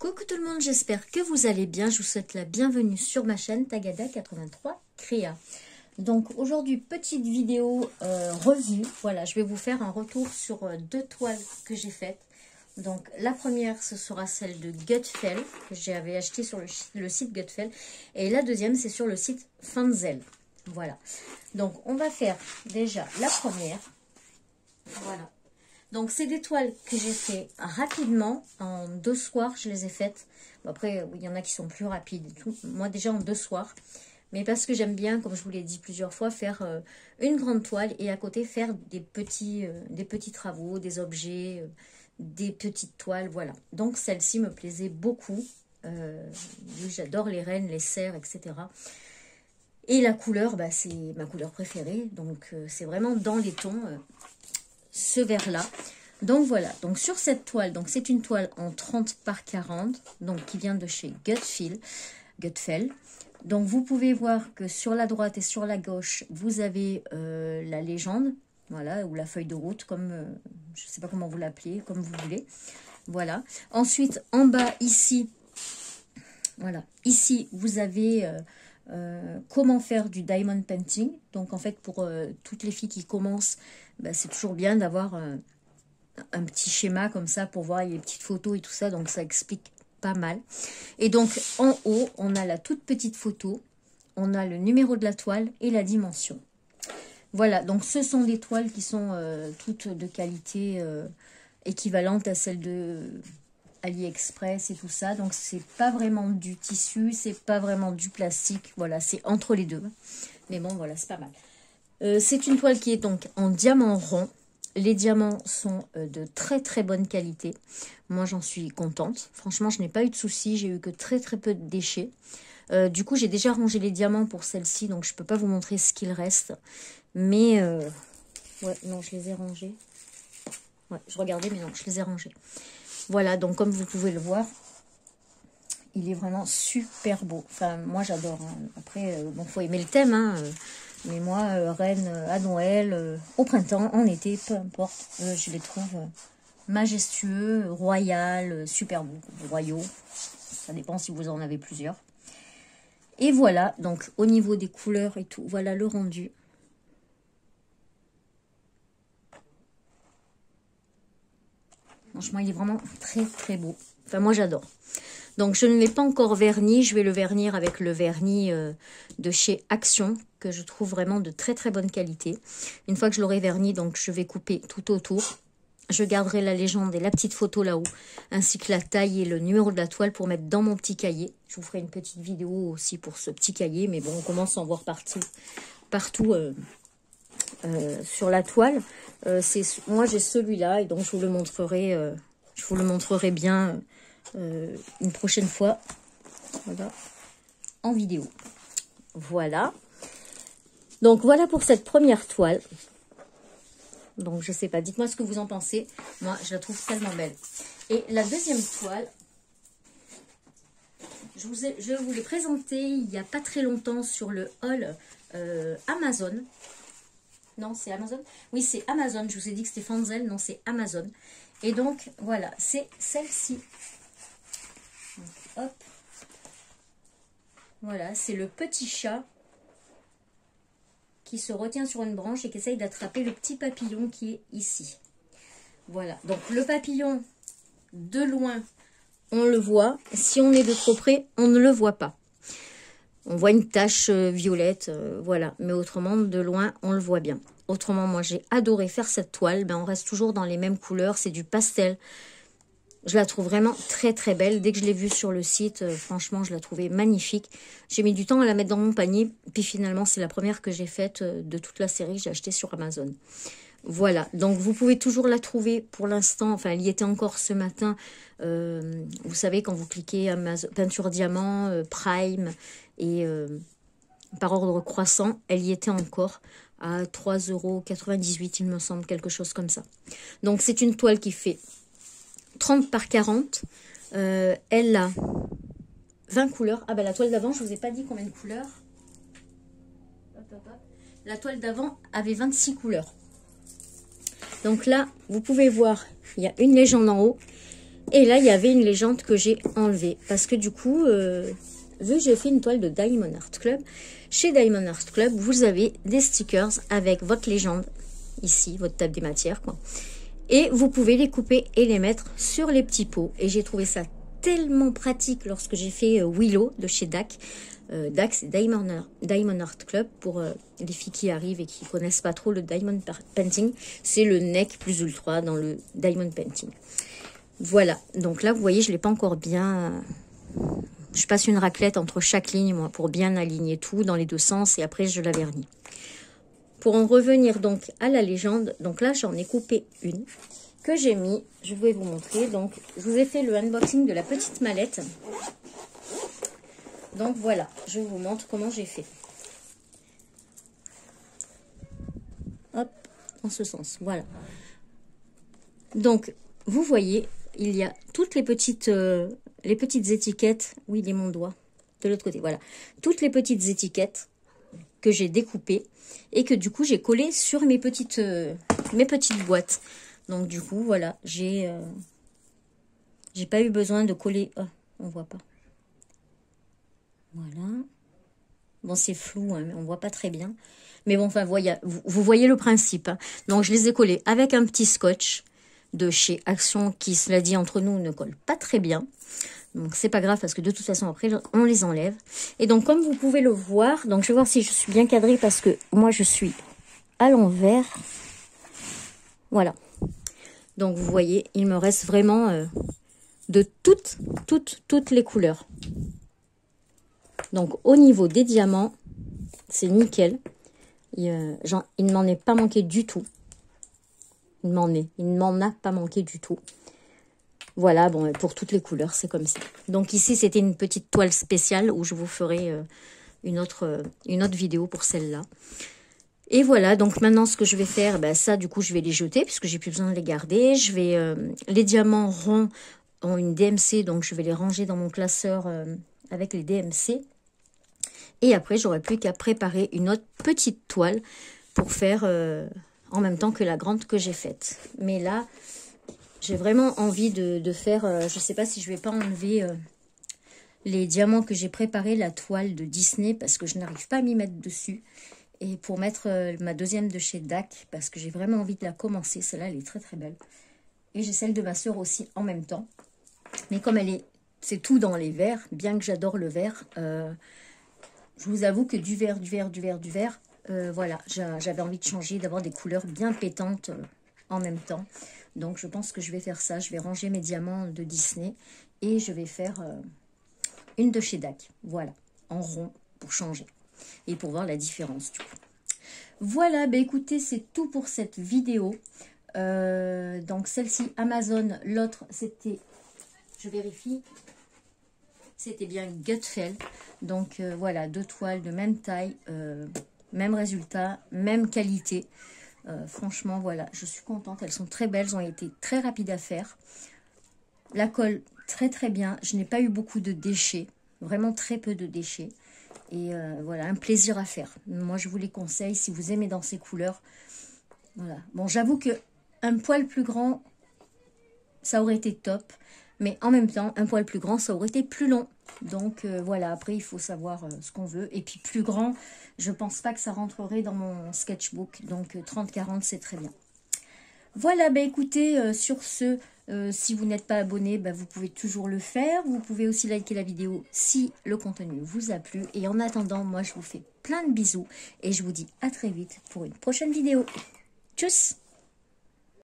Coucou tout le monde, j'espère que vous allez bien. Je vous souhaite la bienvenue sur ma chaîne Tagada83 Créa. Donc aujourd'hui, petite vidéo revue. Voilà, je vais vous faire un retour sur deux toiles que j'ai faites. Donc la première, ce sera celle de Gutfel, que j'avais acheté sur le site Gutfel. Et la deuxième, c'est sur le site Fanzel. Voilà. Donc on va faire déjà la première. Voilà. Donc, c'est des toiles que j'ai fait rapidement. En 2 soirs, je les ai faites. Bon, après, il y en a qui sont plus rapides et tout. Moi, déjà en 2 soirs. Mais parce que j'aime bien, comme je vous l'ai dit plusieurs fois, faire une grande toile et à côté faire des petits travaux, des objets, des petites toiles. Voilà. Donc, celle-ci me plaisait beaucoup. J'adore les rennes, les cerfs, etc. Et la couleur, bah, c'est ma couleur préférée. Donc, c'est vraiment dans les tons... ce vert là. Donc voilà, donc sur cette toile, donc c'est une toile en 30 par 40, donc qui vient de chez Gutfel. Donc vous pouvez voir que sur la droite et sur la gauche, vous avez la légende, voilà, ou la feuille de route, comme je ne sais pas comment vous l'appelez, comme vous voulez. Voilà. Ensuite, en bas ici, voilà, ici vous avez comment faire du diamond painting. Donc en fait pour toutes les filles qui commencent, bah, c'est toujours bien d'avoir un petit schéma comme ça pour voir les petites photos et tout ça, donc ça explique pas mal. Et donc en haut on a la toute petite photo, on a le numéro de la toile et la dimension. Voilà, donc ce sont des toiles qui sont toutes de qualité équivalente à celle de AliExpress et tout ça. Donc c'est pas vraiment du tissu, c'est pas vraiment du plastique, voilà, c'est entre les deux. Mais bon, voilà, c'est pas mal. C'est une toile qui est donc en diamant rond. Les diamants sont de très très bonne qualité. Moi j'en suis contente. Franchement, je n'ai pas eu de soucis, j'ai eu que très très peu de déchets. Du coup, j'ai déjà rangé les diamants pour celle-ci, donc je peux pas vous montrer ce qu'il reste. Mais ouais, non, je les ai rangés. Ouais, je regardais, mais non, je les ai rangés. Voilà, donc comme vous pouvez le voir, il est vraiment super beau. Enfin, moi j'adore. Hein. Après, bon, faut aimer le thème, hein. Mais moi, reine à Noël, au printemps, en été, peu importe, je les trouve majestueux, royal, super beaux, royaux. Ça dépend si vous en avez plusieurs. Et voilà, donc au niveau des couleurs et tout, voilà le rendu. Franchement, il est vraiment très très beau. Enfin, moi j'adore. Donc, je ne l'ai pas encore verni. Je vais le vernir avec le vernis de chez Action, que je trouve vraiment de très très bonne qualité. Une fois que je l'aurai verni, donc je vais couper tout autour. Je garderai la légende et la petite photo là-haut, ainsi que la taille et le numéro de la toile pour mettre dans mon petit cahier. Je vous ferai une petite vidéo aussi pour ce petit cahier, mais bon, on commence à en voir partout sur la toile. Moi, j'ai celui-là et donc je vous le montrerai bien une prochaine fois, voilà, en vidéo. Voilà. Donc voilà pour cette première toile. Donc je sais pas, dites-moi ce que vous en pensez. Moi, je la trouve tellement belle. Et la deuxième toile, je vous l'ai présentée il n'y a pas très longtemps sur le haul Amazon. Non, c'est Amazon? Oui, c'est Amazon. Je vous ai dit que c'était Fanzel. Non, c'est Amazon. Et donc, voilà, c'est celle-ci. Hop. Voilà, c'est le petit chat qui se retient sur une branche et qui essaye d'attraper le petit papillon qui est ici. Voilà, donc le papillon, de loin, on le voit. Si on est de trop près, on ne le voit pas. On voit une tache violette, voilà. Mais autrement, de loin, on le voit bien. Autrement, moi, j'ai adoré faire cette toile. Ben, on reste toujours dans les mêmes couleurs. C'est du pastel. Je la trouve vraiment très, très belle. Dès que je l'ai vue sur le site, franchement, je la trouvais magnifique. J'ai mis du temps à la mettre dans mon panier. Puis finalement, c'est la première que j'ai faite de toute la série que j'ai achetée sur Amazon. Voilà, donc vous pouvez toujours la trouver pour l'instant. Enfin, elle y était encore ce matin. Vous savez, quand vous cliquez Amazon, peinture diamant, Prime et par ordre croissant, elle y était encore à 3,98 €, il me semble, quelque chose comme ça. Donc, c'est une toile qui fait 30 par 40. Elle a 20 couleurs. Ah ben, la toile d'avant, je ne vous ai pas dit combien de couleurs. Hop, hop, hop. La toile d'avant avait 26 couleurs. Donc là, vous pouvez voir, il y a une légende en haut. Et là, il y avait une légende que j'ai enlevée. Parce que du coup, vu que j'ai fait une toile de Diamond Art Club, chez Diamond Art Club, vous avez des stickers avec votre légende. Ici, votre table des matières, quoi. Et vous pouvez les couper et les mettre sur les petits pots. Et j'ai trouvé ça tellement pratique lorsque j'ai fait Willow de chez DAC. DAC, c'est Diamond Art Club, pour les filles qui arrivent et qui connaissent pas trop le Diamond Painting. C'est le neck plus ultra dans le Diamond Painting. Voilà, donc là, vous voyez, je ne l'ai pas encore bien... Je passe une raclette entre chaque ligne, moi, pour bien aligner tout dans les deux sens, et après, je la vernis. Pour en revenir donc à la légende, donc là, j'en ai coupé une que j'ai mis, je vais vous montrer. Donc, je vous ai fait le unboxing de la petite mallette. Donc voilà, je vous montre comment j'ai fait. Hop, en ce sens, voilà. Donc, vous voyez, il y a toutes les petites étiquettes. Oui, il est mon doigt, de l'autre côté, voilà. Toutes les petites étiquettes que j'ai découpées et que du coup, j'ai collées sur mes petites boîtes. Donc, du coup, voilà, j'ai pas eu besoin de coller... Oh, on voit pas. Voilà. Bon, c'est flou, hein, mais on voit pas très bien. Mais bon, enfin, vous voyez le principe. Hein. Donc, je les ai collés avec un petit scotch de chez Action qui, cela dit, entre nous, ne colle pas très bien. Donc, c'est pas grave parce que de toute façon, après, on les enlève. Et donc, comme vous pouvez le voir, donc je vais voir si je suis bien cadrée parce que moi, je suis à l'envers. Voilà. Donc, vous voyez, il me reste vraiment de toutes les couleurs. Donc, au niveau des diamants, c'est nickel. Il ne m'en est pas manqué du tout. Il ne m'en a pas manqué du tout. Voilà, bon, pour toutes les couleurs, c'est comme ça. Donc, ici, c'était une petite toile spéciale où je vous ferai une autre vidéo pour celle-là. Et voilà, donc maintenant, ce que je vais faire, ben, ça, du coup, je vais les jeter puisque j'ai plus besoin de les garder. Je vais, les diamants ronds ont une DMC, donc je vais les ranger dans mon classeur avec les DMC. Et après, j'aurai plus qu'à préparer une autre petite toile pour faire en même temps que la grande que j'ai faite. Mais là, j'ai vraiment envie de faire... je ne sais pas si je ne vais pas enlever les diamants que j'ai préparés, la toile de Disney, parce que je n'arrive pas à m'y mettre dessus. Et pour mettre ma deuxième de chez DAC, parce que j'ai vraiment envie de la commencer. Celle-là, elle est très très belle. Et j'ai celle de ma soeur aussi en même temps. Mais comme c'est tout dans les verts, bien que j'adore le vert... je vous avoue que du vert, voilà, j'avais envie de changer, d'avoir des couleurs bien pétantes en même temps. Donc, je pense que je vais faire ça. Je vais ranger mes diamants de Disney et je vais faire une de chez DAC. Voilà, en rond pour changer et pour voir la différence du coup. Voilà, bah écoutez, c'est tout pour cette vidéo. Donc, celle-ci, Amazon, l'autre, c'était, je vérifie, c'était bien Gutfeld. Donc voilà, deux toiles de même taille, même résultat, même qualité. Franchement, voilà, je suis contente. Elles sont très belles, elles ont été très rapides à faire. La colle, très très bien. Je n'ai pas eu beaucoup de déchets, vraiment très peu de déchets. Et voilà, un plaisir à faire. Moi, je vous les conseille si vous aimez dans ces couleurs. Voilà. Bon, j'avoue que un poil plus grand, ça aurait été top. Mais en même temps, un poil plus grand, ça aurait été plus long. Donc voilà, après il faut savoir ce qu'on veut. Et puis plus grand, je pense pas que ça rentrerait dans mon sketchbook. Donc 30-40, c'est très bien. Voilà, bah écoutez, sur ce, si vous n'êtes pas abonné, bah, vous pouvez toujours le faire. Vous pouvez aussi liker la vidéo si le contenu vous a plu. Et en attendant, moi je vous fais plein de bisous. Et je vous dis à très vite pour une prochaine vidéo. Tchuss!